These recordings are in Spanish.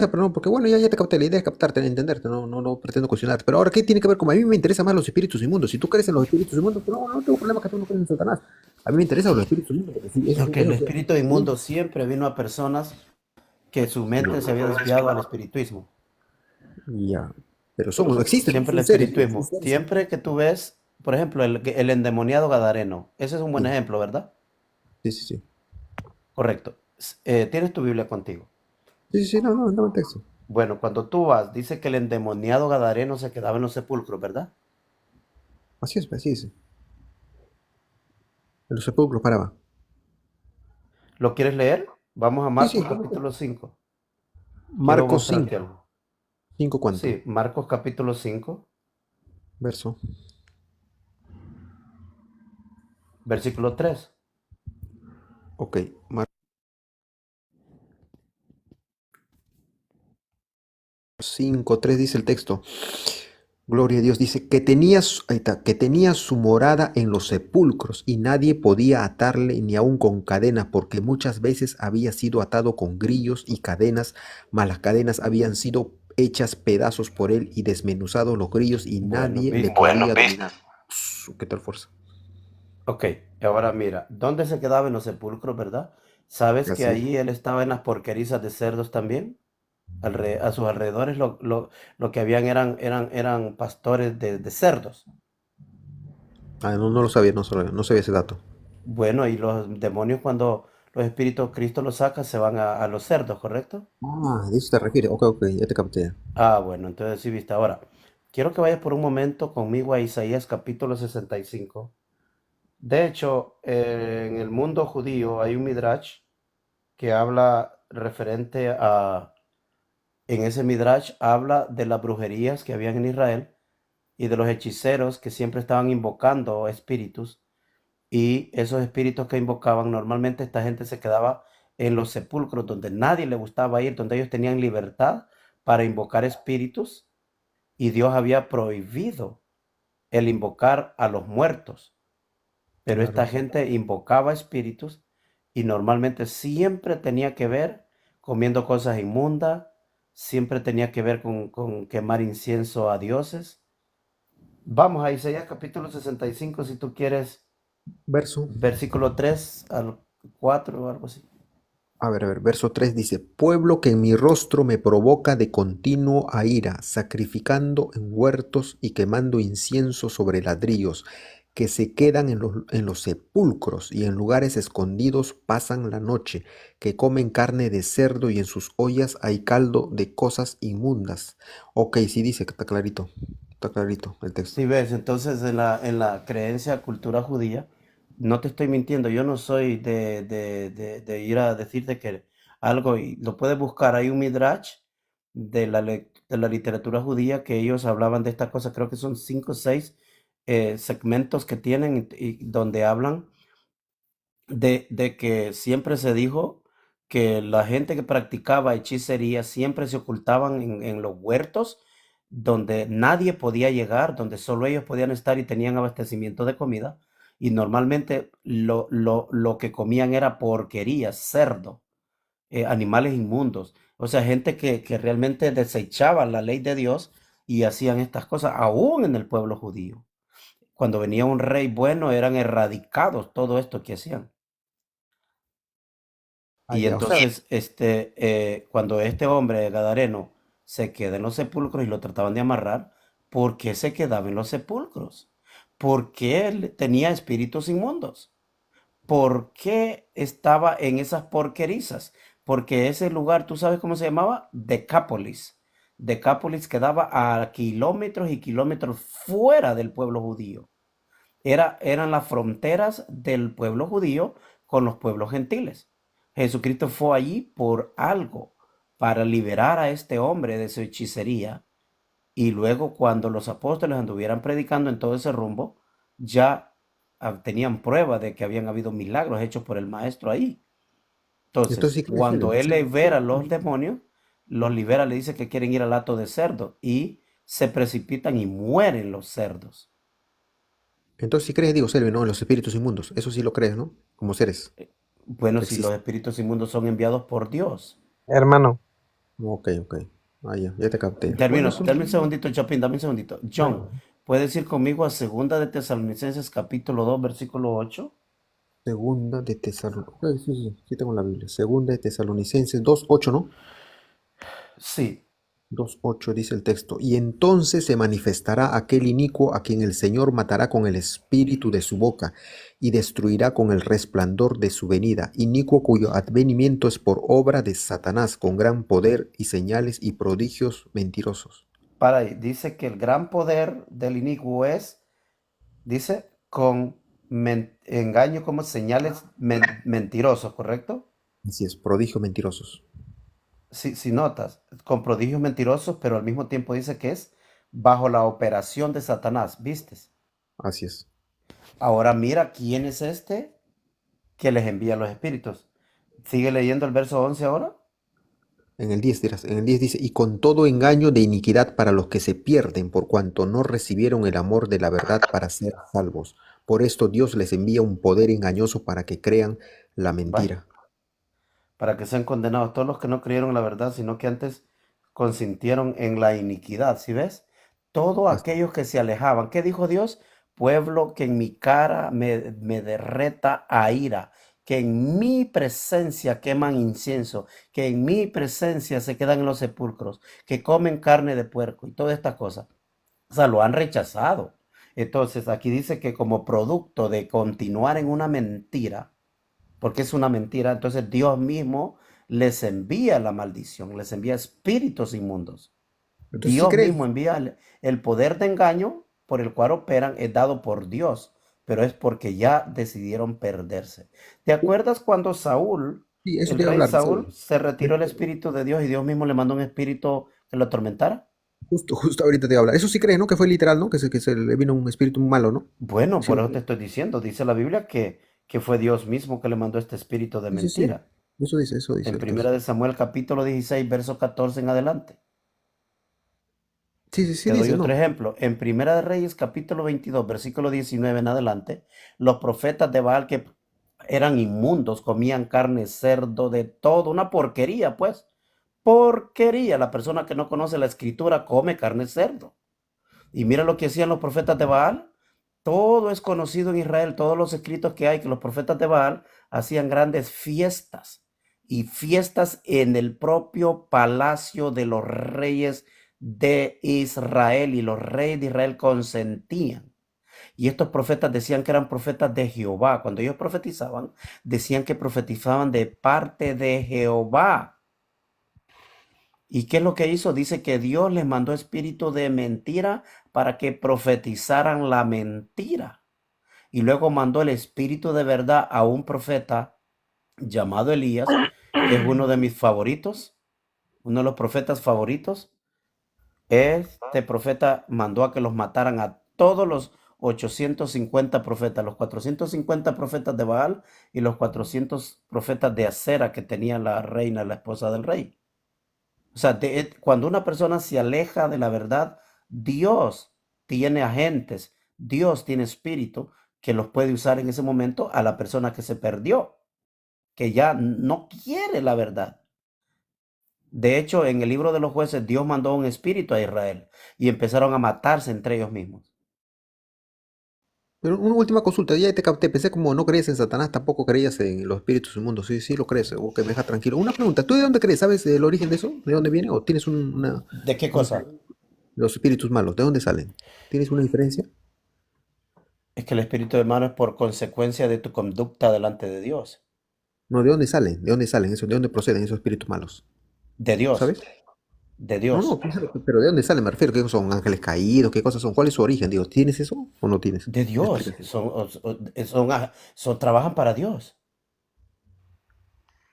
pero no, porque bueno, ya te capté, la idea es captarte, entenderte, no pretendo cuestionarte. Pero ahora, ¿qué tiene que ver con? A mí me interesan más los espíritus inmundos. Si tú crees en los espíritus inmundos, pues no tengo problema que tú no crees en Satanás. A mí me interesan los espíritus inmundos, porque sí, Ok, eso el sí, espíritu inmundo siempre vino a personas que su mente se había desviado al espiritismo. ya. Pero no existen, Siempre el son espiritismo. seres. Siempre que tú ves, por ejemplo, el endemoniado Gadareno, ese es un buen Sí, ejemplo, ¿verdad? sí, sí, sí. Correcto. Tienes tu Biblia contigo. Sí, sí, sí, no en texto. Bueno, cuando tú vas, dice que el endemoniado Gadareno se quedaba en los sepulcros, ¿verdad? Así es. En los sepulcros paraba. ¿Lo quieres leer? Vamos a Sí, sí, Marcos correcto. capítulo 5. Quiero Marcos mostrarte 5. algo. ¿5 cuánto? Sí, Marcos capítulo 5, Verso. versículo 3. Ok. Marcos 5, 3 dice el texto. Gloria a Dios. Dice que ahí está, que tenía su morada en los sepulcros y nadie podía atarle ni aun con cadenas, porque muchas veces había sido atado con grillos y cadenas, mas las cadenas habían sido hechas pedazos por él y desmenuzados los grillos y Bueno, nadie le viste. podía dominar. ¿Qué tal fuerza? Ok, ahora mira, ¿dónde se quedaba en los sepulcros, verdad? ¿Sabes que Así es. allí él estaba en las porquerizas de cerdos también? A sus alrededores lo que habían eran pastores de cerdos. Ah, no lo sabía, no sabía ese dato. Bueno, y los demonios cuando los espíritus Cristo los saca se van a los cerdos, ¿correcto? Ah, de eso te refieres. Ok, ya te capté. Ah, bueno, entonces sí, viste. Ahora, quiero que vayas por un momento conmigo a Isaías capítulo 65. De hecho, en el mundo judío hay un midrash que habla referente a, en ese midrash habla de las brujerías que habían en Israel y de los hechiceros que siempre estaban invocando espíritus y esos espíritus que invocaban, normalmente esta gente se quedaba en los sepulcros donde nadie le gustaba ir, donde ellos tenían libertad para invocar espíritus y Dios había prohibido el invocar a los muertos. Pero esta Claro. gente invocaba espíritus y normalmente siempre tenía que ver comiendo cosas inmundas, siempre tenía que ver con quemar incienso a dioses. Vamos a Isaías capítulo 65 si tú quieres, Verso. versículo 3 al 4 o algo así. A ver, verso 3 dice, pueblo que en mi rostro me provoca de continuo a ira, sacrificando en huertos y quemando incienso sobre ladrillos, que se quedan en los sepulcros y en lugares escondidos pasan la noche, que comen carne de cerdo y en sus ollas hay caldo de cosas inmundas. Ok, sí dice que está clarito el texto. Si ves, entonces en la creencia, cultura judía, no te estoy mintiendo, yo no soy de ir a decirte que algo, y lo puedes buscar, hay un midrash de la literatura judía que ellos hablaban de estas cosas, creo que son 5 o 6 segmentos que tienen y donde hablan de que siempre se dijo que la gente que practicaba hechicería siempre se ocultaban en los huertos donde nadie podía llegar, donde solo ellos podían estar y tenían abastecimiento de comida. Y normalmente lo que comían era porquería, cerdo, animales inmundos. O sea, gente que realmente desechaba la ley de Dios y hacían estas cosas, aún en el pueblo judío. Cuando venía un rey bueno, eran erradicados todo esto que hacían. Ah, Y ya, o sea, entonces, cuando este hombre gadareno se queda en los sepulcros y lo trataban de amarrar, ¿por qué se quedaba en los sepulcros? ¿Por qué él tenía espíritus inmundos? ¿Por qué estaba en esas porquerizas? Porque ese lugar, ¿tú sabes cómo se llamaba? Decápolis. Decápolis quedaba a kilómetros y kilómetros fuera del pueblo judío. Eran las fronteras del pueblo judío con los pueblos gentiles. Jesucristo fue allí por algo, para liberar a este hombre de su hechicería. Y luego cuando los apóstoles anduvieran predicando en todo ese rumbo, ya tenían prueba de que habían habido milagros hechos por el maestro ahí. entonces Entonces, sí crees en cuando él. él libera a los demonios, los libera, le dice que quieren ir al hato de cerdo y se precipitan y mueren los cerdos. Entonces sí crees, digo, Selvin, ¿no? En los espíritus inmundos. Eso sí lo crees, ¿no? Como seres Bueno, que si los existen. espíritus inmundos son enviados por Dios. Hermano, Ok, ok. Ah, ya te capté. Bueno, Termino, eso dame un segundito, Chapín, dame un segundito. John, claro. ¿puedes ir conmigo a Segunda de Tesalonicenses capítulo 2 versículo 8? Segunda de Tesalonicenses. Sí, sí, sí tengo la Biblia. Segunda de Tesalonicenses 2:8, ¿no? Sí, 2:8 dice el texto. Y entonces se manifestará aquel inicuo a quien el Señor matará con el espíritu de su boca y destruirá con el resplandor de su venida. Inicuo cuyo advenimiento es por obra de Satanás, con gran poder y señales y prodigios mentirosos. para ahí. Dice que el gran poder del inicuo es, dice, con engaño como señales mentirosos, ¿correcto? Así es, prodigios mentirosos. Si notas, con prodigios mentirosos, pero al mismo tiempo dice que es bajo la operación de Satanás, ¿vistes? Así es. Ahora mira quién es este que les envía los espíritus. Sigue leyendo el verso 11 ahora. En el 10 dirás, en el 10 dice, y con todo engaño de iniquidad para los que se pierden, por cuanto no recibieron el amor de la verdad para ser salvos. Por esto Dios les envía un poder engañoso para que crean la Vaya, mentira. para que sean condenados todos los que no creyeron en la verdad, sino que antes consintieron en la iniquidad. ¿Sí ves? Todos Así aquellos que se alejaban. ¿Qué dijo Dios? Pueblo que en mi cara me derreta a ira, que en mi presencia queman incienso, que en mi presencia se quedan en los sepulcros, que comen carne de puerco y todas estas cosas. O sea, lo han rechazado. Entonces, aquí dice que como producto de continuar en una mentira, porque es una mentira, entonces Dios mismo les envía la maldición, les envía espíritus inmundos. entonces, ¿sí Dios mismo crees? envía el poder de engaño por el cual operan, es dado por Dios, pero es porque ya decidieron perderse. ¿Te acuerdas cuando Saúl, Sí, eso el te iba a rey hablar de Saúl, Saúl. se retiró el espíritu de Dios y Dios mismo le mandó un espíritu que lo atormentara? Justo ahorita te iba a hablar. Eso sí crees, ¿no? Que fue literal, ¿no? Que se le vino un espíritu malo, ¿no? Bueno, Sí por lo eso te crees. estoy diciendo, dice la Biblia que fue Dios mismo que le mandó este espíritu de Sí, sí, sí. mentira. Eso dice En el Primera texto. de Samuel capítulo 16, verso 14 en adelante. Sí, sí, sí Te doy dice, otro ¿no? ejemplo. En Primera de Reyes capítulo 22, versículo 19 en adelante, los profetas de Baal que eran inmundos, comían carne, cerdo, de todo, una porquería, pues. Porquería. La persona que no conoce la escritura come carne, cerdo. Y mira lo que hacían los profetas de Baal. Todo es conocido en Israel, todos los escritos que hay, que los profetas de Baal hacían grandes fiestas y fiestas en el propio palacio de los reyes de Israel, y los reyes de Israel consentían. Y estos profetas decían que eran profetas de Jehová. Cuando ellos profetizaban, decían que profetizaban de parte de Jehová. ¿Y qué es lo que hizo? Dice que Dios les mandó espíritu de mentira para que profetizaran la mentira. Y luego mandó el espíritu de verdad a un profeta llamado Elías, que es uno de mis favoritos, uno de los profetas favoritos. Este profeta mandó a que los mataran a todos los 850 profetas, los 450 profetas de Baal y los 400 profetas de Acera que tenía la reina, la esposa del rey. O sea, cuando una persona se aleja de la verdad, Dios tiene agentes, Dios tiene espíritu que los puede usar en ese momento a la persona que se perdió, que ya no quiere la verdad. De hecho, en el libro de los jueces, Dios mandó un espíritu a Israel y empezaron a matarse entre ellos mismos. Pero una última consulta, ya te capté, pensé como no creías en Satanás, tampoco creías en los espíritus inmundos, sí, sí lo crees, o que me deja tranquilo. Una pregunta, ¿tú de dónde crees? ¿Sabes el origen de eso? ¿De dónde viene? ¿O tienes ¿De qué una cosa? los espíritus malos, ¿de dónde salen? ¿Tienes una diferencia? Es que el espíritu de hermano es por consecuencia de tu conducta delante de Dios, No, ¿de dónde salen? ¿De dónde salen eso? ¿De dónde proceden esos espíritus malos? de Dios, ¿Sabes? de No, no, Dios. claro, pero ¿de dónde salen? Me refiero, ¿qué son ángeles caídos? ¿Qué cosas son? ¿Cuál es su origen? Digo, ¿tienes eso o no tienes De Dios, explicación? trabajan para Dios.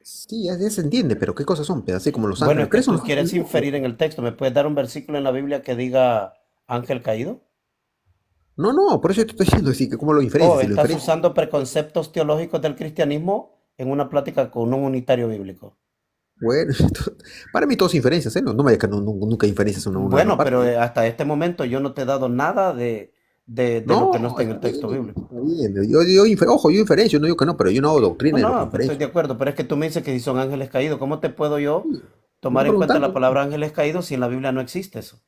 Sí, ya se entiende, pero ¿qué cosas son? Así como los Bueno, ángeles. es que ¿Crees en tú los ángeles? quieres inferir en el texto. ¿Me puedes dar un versículo en la Biblia que diga ángel caído? No, no, por eso te estoy diciendo, sí, que ¿cómo lo ¿O inferencias? Si lo estás inferencias. usando preconceptos teológicos del cristianismo en una plática con un unitario bíblico? Bueno, para mí todos inferencias, ¿eh? No, no me digas que nunca inferencias una Bueno, pero parte. hasta este momento yo no te he dado nada de lo que no No, está en el texto bíblico. está bien. Ojo, yo inferencio, no digo que no, pero yo no hago No, doctrina de lo que no, pues estoy inferencio. de acuerdo, pero es que tú me dices que si son ángeles caídos, ¿cómo te puedo yo Sí. Estoy tomar en cuenta la preguntando. palabra ángeles caídos si en la Biblia no existe eso.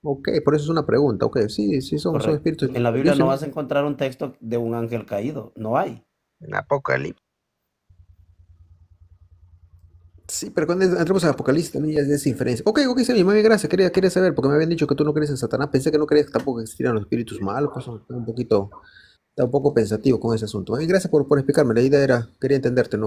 Ok, por eso es una pregunta. Ok, sí, sí, son Correcto. espíritus. En la Biblia Dios no en vas a encontrar un texto de un ángel caído. No hay. Apocalipsis. Sí, pero cuando entramos al Apocalipsis también ya es diferencia. Ok, ok, sí, muy bien, gracias. Quería saber, porque me habían dicho que tú no crees en Satanás. Pensé que no creías que tampoco existieran los espíritus malos. Pues estaba un poco pensativo con ese asunto. Gracias por explicarme. La idea era, quería entenderte, ¿no?